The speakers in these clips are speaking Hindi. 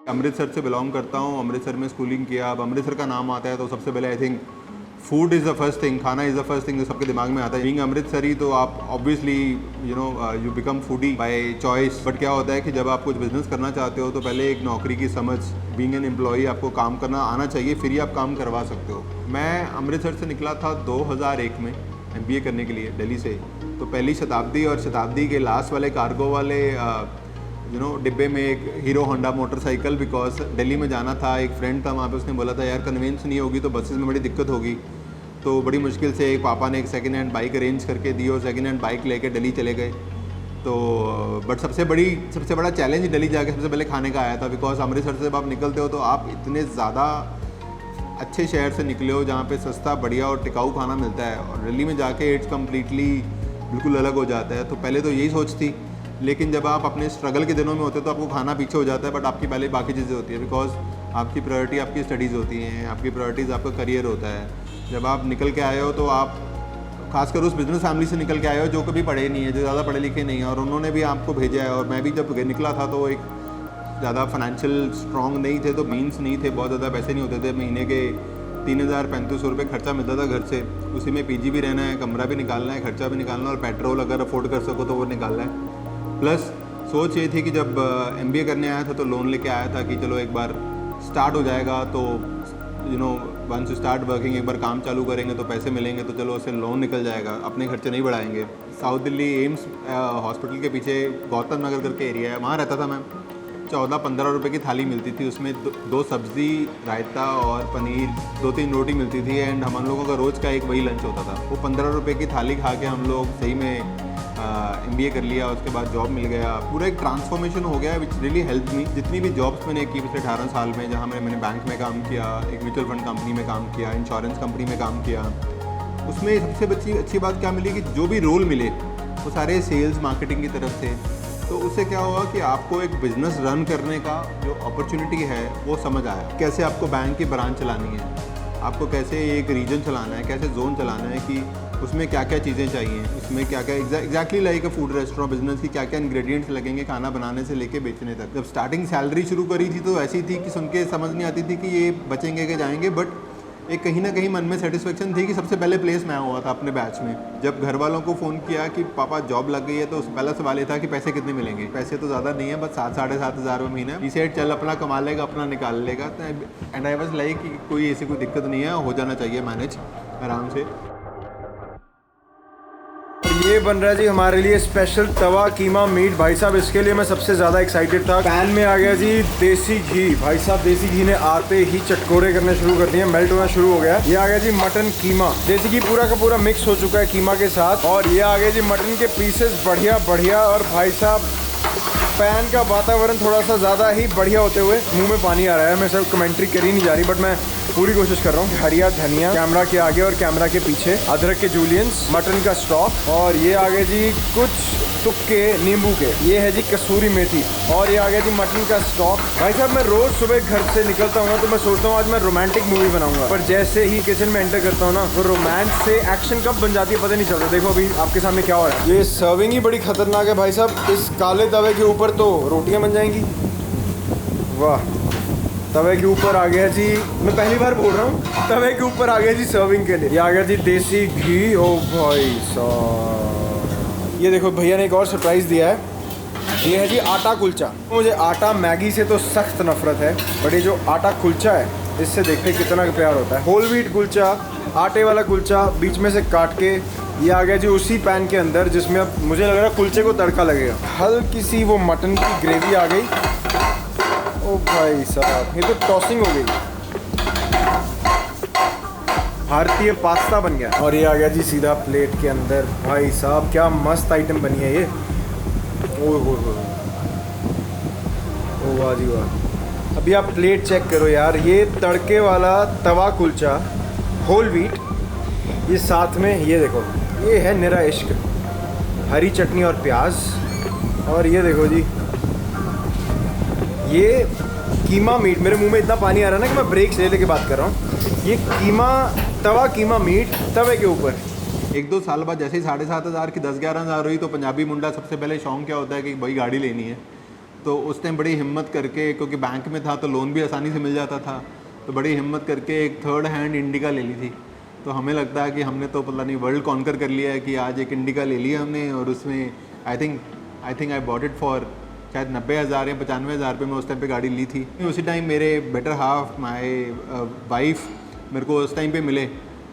अमृतसर से बिलोंग करता हूँ, अमृतसर में स्कूलिंग किया। अब अमृतसर का नाम आता है तो सबसे पहले I think food is the first thing, खाना इज़ द फर्स्ट थिंग जो सबके दिमाग में आता है। बीइंग अमृतसरी तो आप obviously you become foodie by choice. But क्या होता है कि जब आप कुछ बिजनेस करना चाहते हो तो पहले एक नौकरी की समझ, बीइंग एन एम्प्लॉई आपको काम करना आना चाहिए, फिर ही आप काम करवा सकते हो। मैं अमृतसर से निकला था 2001 में MBA करने के लिए दिल्ली से। तो पहली शताब्दी और शताब्दी के लास्ट वाले कार्गो वाले डिब्बे में एक hero Honda motorcycle, because Delhi में जाना था। एक फ्रेंड था वहाँ पे, उसने बोला था यार कन्वेंस नहीं होगी तो बसेस में बड़ी दिक्कत होगी। तो बड़ी मुश्किल से एक पापा ने एक सेकेंड हैंड बाइक अरेंज करके दी और सेकेंड हैंड बाइक लेके दिल्ली चले गए। तो बट सबसे बड़ा चैलेंज दिल्ली जाके सबसे पहले खाने का आया था, बिकॉज अमृतसर से जब आप निकलते हो तो आप इतने ज़्यादा अच्छे शहर से निकले हो जहाँ पे सस्ता, बढ़िया और टिकाऊ खाना मिलता है, और दिल्ली में जाके इट्स कम्प्लीटली बिल्कुल अलग हो जाता है। तो पहले तो यही सोच थी, लेकिन जब आप अपने स्ट्रगल के दिनों में होते हो तो आपको खाना पीछे हो जाता है, बट आपकी पहले बाकी चीज़ें होती है, बिकॉज आपकी प्रायोरिटी आपकी स्टडीज़ होती हैं, आपकी प्रायोरिटीज़ आपका करियर होता है। जब आप निकल के आए हो तो आप खासकर उस बिज़नेस फैमिली से निकल के आए हो जो कभी पढ़े नहीं है, जो ज़्यादा पढ़े लिखे नहीं है, और उन्होंने भी आपको भेजा है। और मैं भी जब निकला था तो एक ज़्यादा फाइनेंशियल स्ट्रॉन्ग नहीं थे, तो मीन्स नहीं थे, बहुत ज़्यादा पैसे नहीं होते थे। महीने के 3000-3500 रुपये खर्चा मिलता था घर से, उसी में PG भी रहना है, कमरा भी निकालना है, खर्चा भी निकालना है, और पेट्रोल अगर अफोर्ड कर सको तो वो निकालना है। प्लस सोच ये थी कि जब MBA करने आया था तो लोन लेके आया था कि चलो एक बार स्टार्ट हो जाएगा तो वंस यू स्टार्ट वर्किंग, एक बार काम चालू करेंगे तो पैसे मिलेंगे, तो चलो उससे लोन निकल जाएगा, अपने खर्चे नहीं बढ़ाएंगे। साउथ दिल्ली एम्स हॉस्पिटल के पीछे गौतम नगर करके एरिया है, वहाँ रहता था मैं। 14-15 रुपये की थाली मिलती थी, उसमें दो सब्ज़ी, रायता और पनीर, 2-3 रोटी मिलती थी, एंड हम लोगों का रोज़ का एक वही लंच होता था। वो 15 रुपये की थाली खा के हम लोग सही में MBA कर लिया। उसके बाद जॉब मिल गया, पूरा एक ट्रांसफॉर्मेशन हो गया विच रियली हेल्प मी। जितनी भी जॉब्स मैंने की पिछले 18 साल में, जहाँ मैंने बैंक में काम किया, एक म्यूचुअल फंड कंपनी में काम किया, इंश्योरेंस कंपनी में काम किया, उसमें सबसे अच्छी बात क्या मिली कि जो भी रोल मिले वो सारे सेल्स मार्केटिंग की तरफ से। तो उससे क्या हुआ कि आपको एक बिज़नेस रन करने का जो अपॉर्चुनिटी है वो समझ आया। कैसे आपको बैंक की ब्रांच चलानी है, आपको कैसे एक रीजन चलाना है, कैसे जोन चलाना है, कि उसमें क्या क्या चीज़ें चाहिए, उसमें क्या क्या एग्जैक्टली लाइक अ फूड रेस्टोरेंट बिजनेस की क्या क्या इंग्रेडिएंट्स लगेंगे खाना बनाने से लेके बेचने तक। जब स्टार्टिंग सैलरी शुरू करी थी तो ऐसी थी कि सुन के समझ नहीं आती थी कि ये बचेंगे कि जाएंगे, बट एक कहीं ना कहीं मन में सेटिस्फेक्शन थी कि सबसे पहले प्लेस मैं हुआ था अपने बैच में। जब घर वालों को फ़ोन किया कि पापा जॉब लग गई है तो पहला सवाल ये था कि पैसे कितने मिलेंगे। पैसे तो ज़्यादा नहीं है, बस 7-7.5 हज़ार महीना। ही सेड चल अपना कमा लेगा, अपना निकाल लेगा। एंड आई वाज लाइक कि कोई ऐसी कोई दिक्कत नहीं है, हो जाना चाहिए मैनेज आराम से। ये बन रहा है जी हमारे लिए स्पेशल तवा कीमा मीट। भाई साहब इसके लिए मैं सबसे ज़्यादा एक्साइटेड था। पैन में आ गया जी देसी घी। भाई साहब देसी घी ने आते ही चटकोरे करने शुरू कर दिए, मेल्ट होना शुरू हो गया। ये आ गया जी मटन कीमा। देसी घी पूरा का पूरा मिक्स हो चुका है कीमा के साथ, और ये आ गया जी मटन के पीसेस बढ़िया बढ़िया। और भाई साहब पैन का वातावरण थोड़ा सा ज़्यादा ही बढ़िया होते हुए मुंह में पानी आ रहा है। मैं सब कमेंट्री कर ही नहीं जा रही, बट मैं पूरी कोशिश कर रहा हूँ। हरिया धनिया कैमरा के आगे और कैमरा के पीछे, अदरक के जूलियंस, मटन का स्टॉक, और ये आ गए जी कुछ तुक्के नींबू के, ये है जी कसूरी मेथी, और ये आ गया जी मटन का स्टॉक। भाई साहब मैं रोज सुबह घर से निकलता हूँ तो मैं सोचता हूँ आज मैं रोमांटिक मूवी बनाऊंगा, पर जैसे ही किचन में एंटर करता हूँ ना तो रोमांस से एक्शन कब बन जाती है पता नहीं चलता। देखो अभी आपके सामने क्या हो रहा है। ये सर्विंग ही बड़ी खतरनाक है भाई साहब। इस काले तवे के ऊपर तो रोटियां बन जाएंगी। वाह, तवे के ऊपर आ गया जी, मैं पहली बार बोल रहा हूँ, तवे के ऊपर आ गया जी सर्विंग के लिए। ये आ गया जी देसी घी। ओ भाई साहब, ये देखो भैया ने एक और सरप्राइज़ दिया है। ये है जी आटा कुलचा। मुझे आटा मैगी से तो सख्त नफरत है, बट ये जो आटा कुलचा है इससे देखते कितना प्यार होता है। होल व्हीट कुलचा, आटे वाला कुलचा, बीच में से काट के ये आ गया जी उसी पैन के अंदर जिसमें अब मुझे लग रहा है कुलचे को तड़का लगेगा। हल्की सी वो मटन की ग्रेवी आ गई। ओ भाई साहब ये तो टॉसिंग हो गई, भारतीय पास्ता बन गया। और ये आ गया जी सीधा प्लेट के अंदर। भाई साहब क्या मस्त आइटम बनी है ये। ओ वाह जी वाह। अभी आप प्लेट चेक करो यार, ये तड़के वाला तवा कुलचा होल व्हीट, ये साथ में ये देखो, ये है निरा इश्क, हरी चटनी और प्याज। और ये देखो जी ये कीमा मीट। मेरे मुंह में इतना पानी आ रहा है ना कि मैं ब्रेक ले लेके बात कर रहा हूँ। ये कीमा, तवा कीमा मीट तवे के ऊपर, एक दो साल बाद जैसे ही 7,500 की 10-11 हज़ार हुई तो पंजाबी मुंडा सबसे पहले शौक क्या होता है कि भाई गाड़ी लेनी है। तो उस टाइम बड़ी हिम्मत करके, क्योंकि बैंक में था तो लोन भी आसानी से मिल जाता था, तो बड़ी हिम्मत करके एक थर्ड हैंड इंडिका ले ली थी। तो हमें लगता है कि हमने तो पता नहीं वर्ल्ड कॉन्कर कर लिया है कि आज एक इंडिका ले लिया हमने, और उसमें I think I bought it for शायद 90,000 या 95,000 रुपये में उस टाइम पे गाड़ी ली थी। उसी टाइम मेरे बेटर हाफ माय वाइफ मेरे को उस टाइम पे मिले,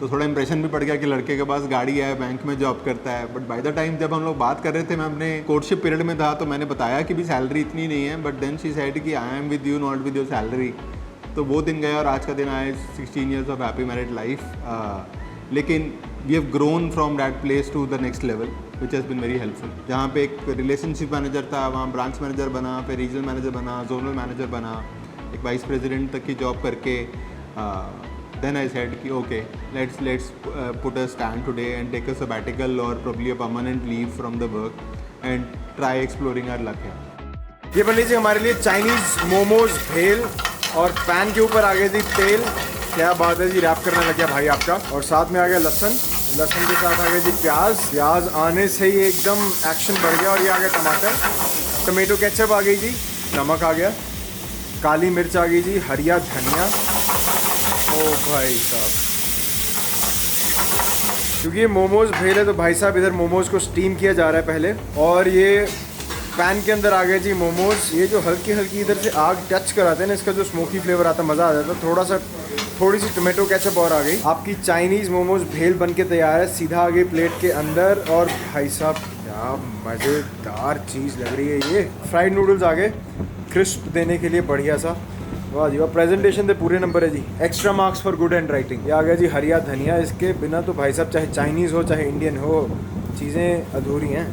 तो थोड़ा इंप्रेशन भी पड़ गया कि लड़के के पास गाड़ी है, बैंक में जॉब करता है। बट बाय द टाइम जब हम लोग बात कर रहे थे, मैं अपने कोर्टशिप पीरियड में था, तो मैंने बताया कि भी सैलरी इतनी नहीं है, बट देन शी सेड कि I am with you not with your salary. तो वो दिन गया और आज का दिन आया 16 years of happy married life. लेकिन we have grown from that place to the next level which has been very helpful. जहाँ पे एक रिलेशनशिप मैनेजर था, वहाँ ब्रांच मैनेजर बना, फिर रीजनल मैनेजर बना, जोनल मैनेजर बना, एक वाइस प्रेसिडेंट तक की जॉब करके देन आई सेड कि okay let's put a stand today and take a sabbatical और probably a permanent leave from the work and try exploring our luck है। ये बन लीजिए हमारे लिए चाइनीज़ मोमोज भेल, और पैन के ऊपर आ गई थी तेल। क्या बात है जी, रैप करने लग गया भाई आपका। और साथ में आ गया लहसुन, लहसुन के साथ आ गया जी प्याज। प्याज आने से ही एकदम एक्शन बढ़ गया। और ये आ गया टमाटर, टमेटो केचप आ गई जी, नमक आ गया, काली मिर्च आ गई जी, हरिया धनिया। ओ भाई साहब, क्योंकि ये मोमोज भेल है तो भाई साहब इधर मोमोज को स्टीम किया जा रहा है पहले, और ये पैन के अंदर आ गए जी मोमोज। ये जो हल्की हल्की इधर से आग टच कराते हैं ना, इसका जो स्मोकी फ्लेवर आता है, मज़ा आ जाता है। थोड़ी सी टोमेटो केचप और आ गई। आपकी चाइनीज़ मोमोज भेल बन के तैयार है, सीधा आ गई प्लेट के अंदर। और भाई साहब क्या मज़ेदार चीज़ लग रही है ये। फ्राइड नूडल्स आ गए क्रिस्प देने के लिए, बढ़िया सा। वाह जी वाह, प्रेजेंटेशन पे पूरे नंबर है जी, extra marks for good hand writing. ये आ गया जी हरिया धनिया। इसके बिना तो भाई साहब चाहे चाइनीज़ हो चाहे इंडियन हो, चीज़ें अधूरी हैं।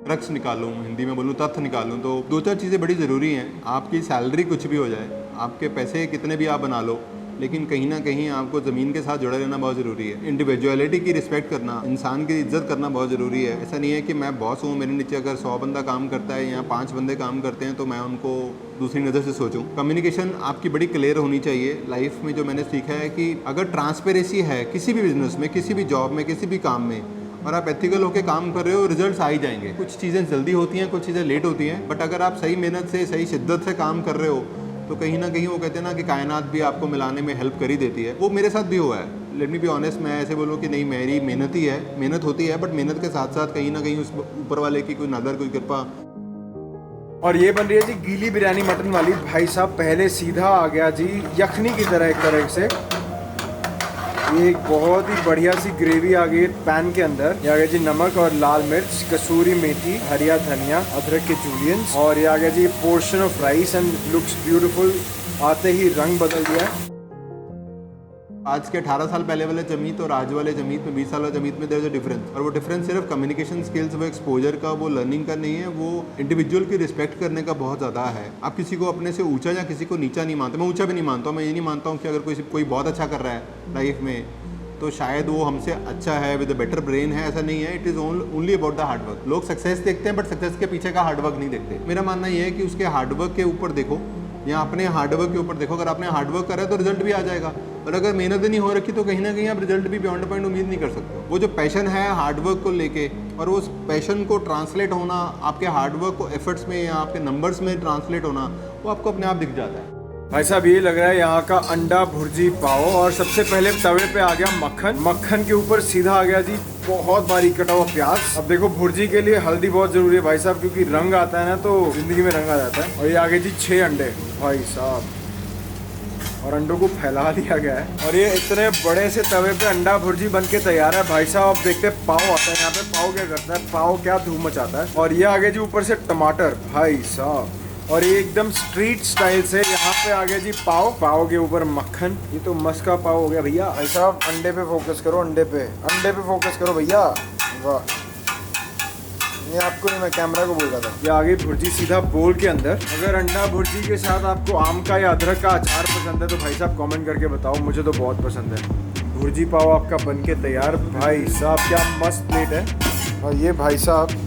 क्रक्स निकालूं, हिंदी में बोलूँ तथ्य निकालूं, तो दो चार चीज़ें बड़ी ज़रूरी हैं। आपकी सैलरी कुछ भी हो जाए, आपके पैसे कितने भी आप बना लो, लेकिन कहीं ना कहीं आपको ज़मीन के साथ जुड़े रहना बहुत ज़रूरी है। इंडिविजुअलिटी की रिस्पेक्ट करना, इंसान की इज्जत करना बहुत ज़रूरी है। ऐसा नहीं है कि मैं बॉस हूँ, मेरे नीचे अगर 100 बंदा काम करता है या 5 बंदे काम करते हैं तो मैं उनको दूसरी नज़र से सोचूं। कम्युनिकेशन आपकी बड़ी क्लियर होनी चाहिए। लाइफ में जो मैंने सीखा है कि अगर ट्रांसपेरेंसी है किसी भी बिजनेस में, किसी भी जॉब में, किसी भी काम में, और आप एथिकल होकर काम कर रहे हो, रिजल्ट्स आ ही जाएंगे। कुछ चीज़ें जल्दी होती हैं, कुछ चीज़ें लेट होती हैं, बट अगर आप सही मेहनत से, सही शिद्दत से काम कर रहे हो तो कहीं ना कहीं वो कहते हैं ना कि कायनात भी आपको मिलाने में हेल्प कर ही देती है। वो मेरे साथ भी हुआ है। लेट मी बी ऑनेस्ट, मैं ऐसे बोलूँ कि नहीं, मेरी मेहनत ही है, मेहनत होती है, बट मेहनत के साथ साथ कहीं ना कहीं उस ऊपर वाले की कोई नज़र, कोई कृपा। और ये बन रही है जी गीली बिरयानी मटन वाली। भाई साहब पहले सीधा आ गया जी यखनी की तरह, एक तरह से ये एक बहुत ही बढ़िया सी ग्रेवी आ गई पैन के अंदर। ये आ गया जी नमक और लाल मिर्च, कसूरी मेथी, हरिया धनिया, अदरक के जूलियंस, और ये आ गया जी portion of rice and looks beautiful. आते ही रंग बदल दिया है। आज के 18 साल पहले वाले जमीत और आज वाले जमीत में, 20 साल वाले जमीत में देयर इज अ डिफरेंस। और वो डिफरेंस सिर्फ कम्युनिकेशन स्किल्स, वो एक्सपोजर का, वो लर्निंग का नहीं है, वो इंडिविजुअल की रिस्पेक्ट करने का बहुत ज़्यादा है। आप किसी को अपने से ऊंचा या किसी को नीचा नहीं मानते। मैं ऊंचा भी नहीं मानता हूँ। मैं ये नहीं मानता हूँ कि अगर कोई बहुत अच्छा कर रहा है लाइफ में तो शायद वो हमसे अच्छा है, विद अ बेटर ब्रेन है, ऐसा नहीं है। It is only about the hard work. लोग सक्सेस देखते हैं बट सक्सेस के पीछे का हार्डवर्क नहीं देखते। मेरा मानना ये है कि उसके हार्डवर्क के ऊपर देखो या अपने हार्डवर्क के ऊपर देखो। अगर आपने हार्डवर्क करा है तो रिजल्ट भी आ जाएगा, और अगर मेहनत नहीं हो रखी तो कहीं ना कहीं आप रिजल्ट भी बियॉन्ड पॉइंट उम्मीद नहीं कर सकते। वो जो पैशन है हार्डवर्क को लेके, और उस पैशन को ट्रांसलेट होना, आपके हार्डवर्क को एफर्ट्स में या आपके नंबर्स में ट्रांसलेट होना, वो आपको अपने आप दिख जाता है। भाई साहब ये लग रहा है यहाँ का अंडा भुर्जी पाव। और सबसे पहले तवे पे आ गया मक्खन, मक्खन के ऊपर सीधा आ गया जी बहुत बारीक कटा हुआ प्याज। अब देखो भुर्जी के लिए हल्दी बहुत जरूरी है भाई साहब, क्योंकि रंग आता है ना तो जिंदगी में रंग आ जाता है। और ये आगे जी 6 अंडे भाई साहब, और अंडों को फैला दिया गया है। और ये इतने बड़े से तवे पे अंडा भुर्जी बन के तैयार है भाई साहब। अब देखते हैं पाव आता है यहाँ पे। पाव क्या करता है, पाव क्या धूम मचाता है। और ये आगे जी ऊपर से टमाटर भाई साहब, और ये एकदम स्ट्रीट स्टाइल से यहाँ पे आ गया जी पाव, पाव के ऊपर मक्खन। ये तो मस्का पाव हो गया भैया। भाई साहब अंडे पे फोकस करो, अंडे पे फोकस करो भैया। वाह, ये आपको नहीं, मैं कैमरा को बोल रहा था। ये आ गई भुर्जी सीधा बोल के अंदर। अगर अंडा भुर्जी के साथ आपको आम का या अदरक का अचार पसंद है तो भाई साहब कमेंट करके बताओ, मुझे तो बहुत पसंद है। भुर्जी पाव आपका बन के तैयार। भाई साहब क्या मस्त प्लेट है। और ये भाई साहब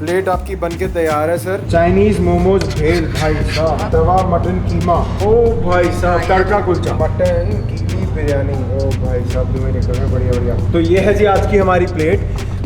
प्लेट आपकी बन के तैयार है सर। चाइनीज मोमोज भेल भाई साहब, तवा मटन कीमा, ओ भाई साहब तड़का कुलचा, मटन कीमा बिरयानी, ओ भाई साहब जो निकल रहे बढ़िया बढ़िया। तो ये है जी आज की हमारी प्लेट,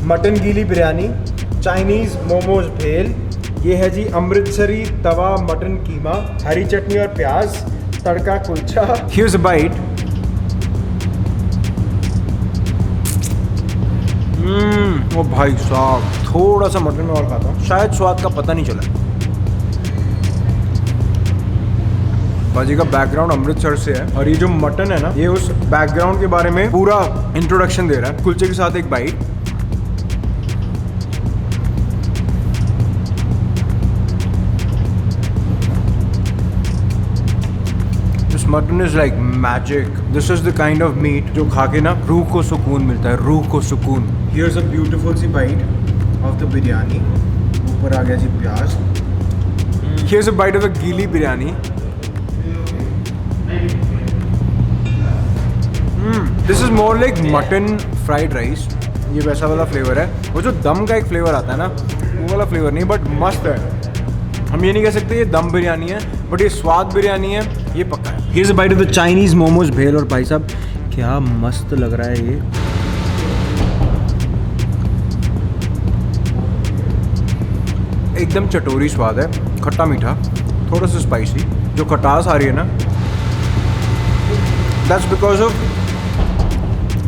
मटन गीली बिरयानी, चाइनीज़ मोमोज भेल, ये है जी अमृतसरी तवा मटन कीमा, हरी चटनी और प्याज, तड़का कुलचा। Here's a bite. ओ भाई साहब, थोड़ा सा मटन में और खाता हूँ, शायद स्वाद का पता नहीं चला। भाजी का बैकग्राउंड अमृतसर से है और ये जो मटन है ना, ये उस बैकग्राउंड के बारे में पूरा इंट्रोडक्शन दे रहा है। कुलचे के साथ एक bite. This mutton is like magic. This is the kind of meat जो खा के ना रूह को सुकून मिलता है, रूह को सुकून। हियर्स अ ब्यूटीफुल सी बाइट ऑफ द बिरयानी। ऊपर आ गया जी प्याज। Here's a bite of the गीली biryani. This is more like mutton fried rice. ये वैसा वाला फ्लेवर है, वो जो दम का एक फ्लेवर आता है ना, वो वाला फ्लेवर नहीं, बट मस्त है। हम ये नहीं कह सकते ये दम बिरयानी है, बट ये स्वाद बिरयानी है, ये पक्का है। Here's a bite of the Chinese momos bhel, और भाई साहब क्या मस्त लग रहा है ये। एकदम चटोरी स्वाद है, खट्टा मीठा, थोड़ा सा स्पाइसी। जो खटास आ रही है ना, दैट्स बिकॉज ऑफ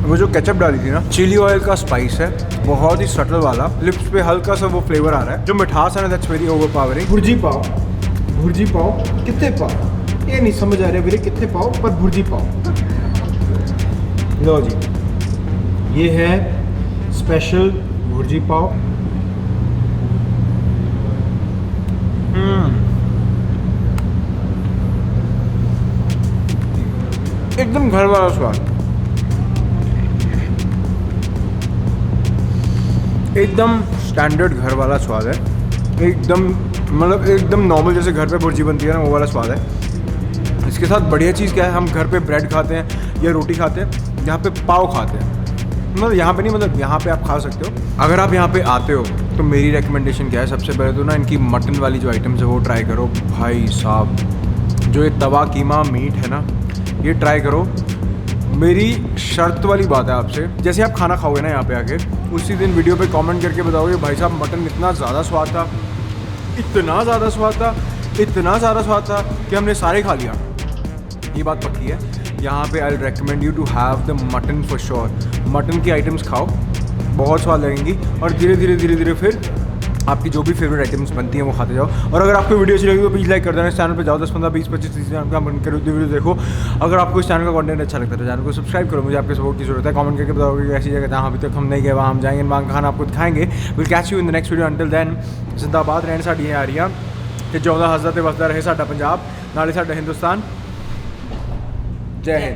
वो जो केचप डाली थी ना, चिली ऑयल का स्पाइस है, बहुत ही सटल वाला। लिप्स पे हल्का सा वो फ्लेवर आ रहा है। जो मिठास है ना, that's very overpowering. Bhurji pav, bhurji pav कितने पाव ये नहीं समझ आ रहा मेरे, कितने पाव पर भुर्जी पाव। लो जी, ये है स्पेशल भुर्जी पाव। एकदम घर वाला स्वाद, एकदम स्टैंडर्ड घर वाला स्वाद है। एकदम मतलब एकदम नॉर्मल जैसे घर पे भुर्जी बनती है ना, वो वाला स्वाद है। इसके साथ बढ़िया चीज़ क्या है, हम घर पे ब्रेड खाते हैं या रोटी खाते हैं, यहाँ पे पाव खाते हैं। मतलब यहाँ पे नहीं, मतलब यहाँ पे आप खा सकते हो। अगर आप यहाँ पे आते हो तो मेरी रिकमेंडेशन क्या है, सबसे पहले तो ना इनकी मटन वाली जो आइटम्स है वो ट्राई करो। भाई साहब, जो ये तवा कीमा मीट है ना, ये ट्राई करो। मेरी शर्त वाली बात है आपसे, जैसे आप खाना खाओगे ना यहाँ पे आके, उसी दिन वीडियो पे कमेंट करके बताओगे भाई साहब मटन इतना ज़्यादा स्वाद था, इतना ज़्यादा स्वाद था, इतना ज़्यादा स्वाद था कि हमने सारे खा लिया। ये बात पक्की है। यहाँ पे I recommend you to have the mutton for sure. Mutton की आइटम्स खाओ, बहुत स्वाद लगेंगी, और धीरे धीरे फिर आपकी जो भी फेवरेट आइटम्स बनती हैं वो खाते जाओ। और अगर आपको वीडियो अच्छी लगी तो प्लीज़ लाइक कर देना। इस चैनल पे जाओ, 10, 15, 20, 25, 30 चैनल का बंद करो, वीडियो देखो। अगर आपको इस चैनल का कंटेंट अच्छा लगता है तो चैनल को सब्सक्राइब करो। मुझे आपके सपोर्ट की जरूरत है। कमेंट करके बताओगे कि ऐसी जगह जहाँ अभी तक हम नहीं गए, वहाँ हम जाएंगे, वहाँ खाना आपको दिखाएंगे। Will catch you in the next video. Until then जिंदाबाद रहने साड़ी आ रही है कि 14 हज़रत वसदा रहे साडा पंजाब, नाले साडा हिंदुस्तान। जय हिंद।